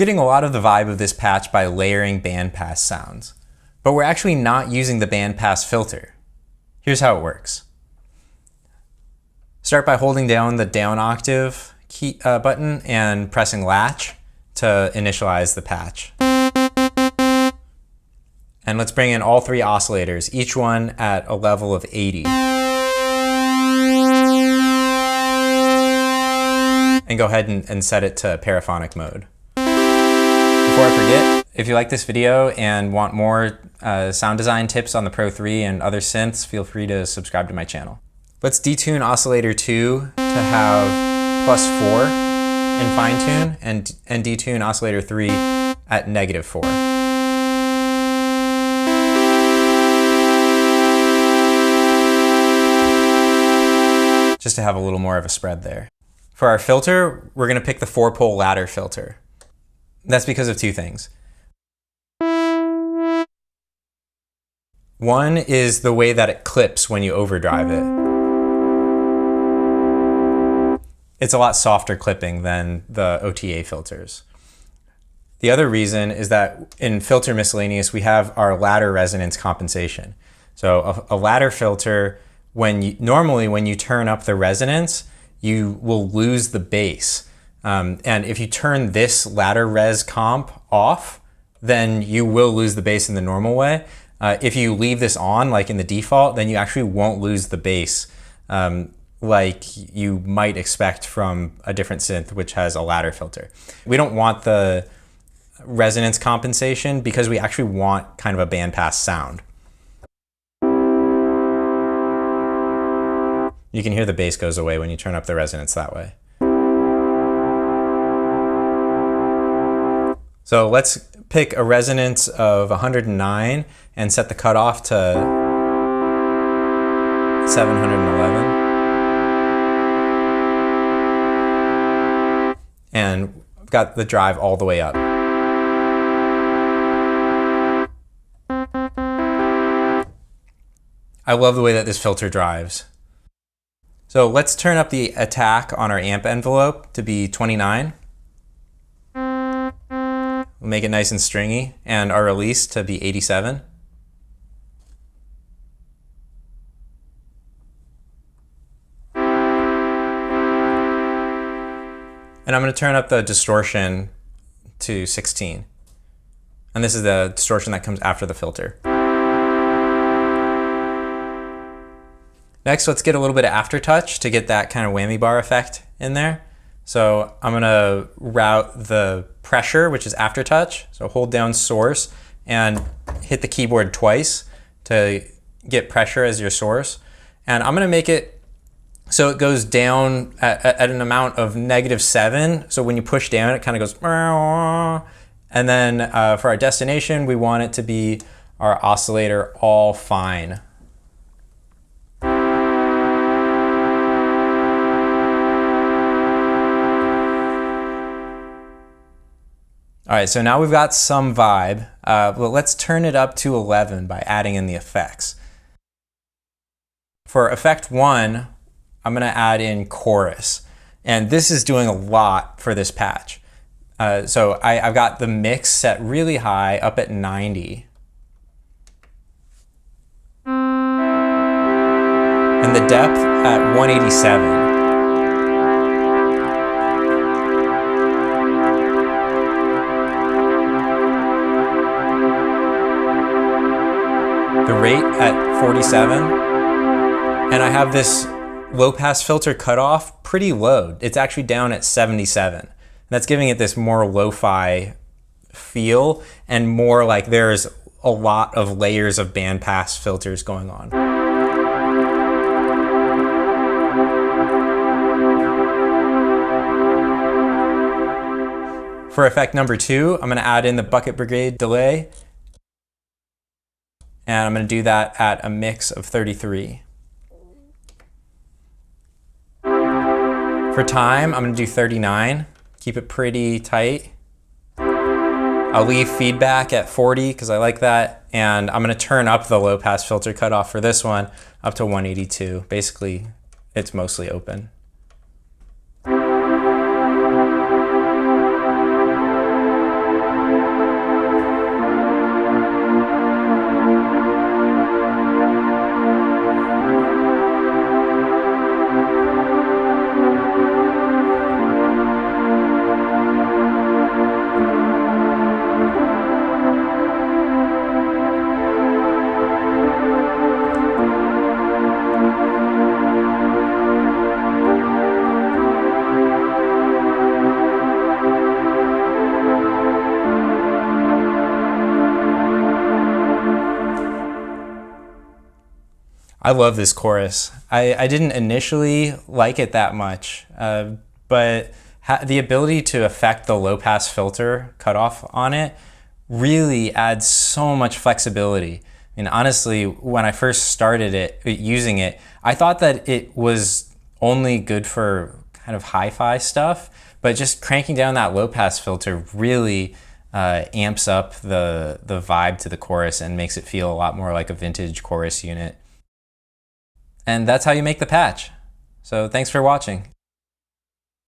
getting a lot of the vibe of this patch by layering bandpass sounds, but we're actually not using the bandpass filter. Here's how it works. Start by holding down the down octave key button and pressing latch to initialize the patch. And let's bring in all three oscillators, each one at a level of 80. And go ahead and set it to paraphonic mode. Before I forget, if you like this video and want more sound design tips on the Pro 3 and other synths, feel free to subscribe to my channel. Let's detune oscillator 2 to have +4 in fine tune and detune oscillator 3 at -4. Just to have a little more of a spread there. For our filter, we're going to pick the 4-pole ladder filter. That's because of two things. One is the way that it clips when you overdrive it. It's a lot softer clipping than the OTA filters. The other reason is that in filter miscellaneous, we have our ladder resonance compensation. So a ladder filter, normally when you turn up the resonance, you will lose the bass. And if you turn this ladder res comp off, then you will lose the bass in the normal way. If you leave this on, like in the default, then you actually won't lose the bass like you might expect from a different synth which has a ladder filter. We don't want the resonance compensation because we actually want kind of a bandpass sound. You can hear the bass goes away when you turn up the resonance that way. So let's pick a resonance of 109 and set the cutoff to 711. And I've got the drive all the way up. I love the way that this filter drives. So let's turn up the attack on our amp envelope to be 29. We'll make it nice and stringy, and our release to be 87. And I'm going to turn up the distortion to 16. And this is the distortion that comes after the filter. Next, let's get a little bit of Aftertouch to get that kind of whammy bar effect in there. So I'm going to route the pressure, which is Aftertouch. So hold down source and hit the keyboard twice to get pressure as your source. And I'm going to make it so it goes down at an amount of -7. So when you push down, it kind of goes. And then for our destination, we want it to be our oscillator all fine. All right, so now we've got some vibe, but let's turn it up to 11 by adding in the effects. For effect 1, I'm going to add in chorus, and this is doing a lot for this patch. So I've got the mix set really high, up at 90. And the depth at 187. The rate at 47, and I have this low pass filter cutoff pretty low. It's actually down at 77. That's giving it this more lo-fi feel and more like there's a lot of layers of bandpass filters going on. For effect number 2, I'm going to add in the Bucket Brigade delay. And I'm going to do that at a mix of 33. For time, I'm going to do 39. Keep it pretty tight. I'll leave feedback at 40 because I like that. And I'm going to turn up the low pass filter cutoff for this one up to 182. Basically, it's mostly open. I love this chorus. I didn't initially like it that much, but the ability to affect the low pass filter cutoff on it really adds so much flexibility. I mean, honestly, when I first started using it, I thought that it was only good for kind of hi-fi stuff, but just cranking down that low pass filter really amps up the vibe to the chorus and makes it feel a lot more like a vintage chorus unit. And that's how you make the patch. So thanks for watching.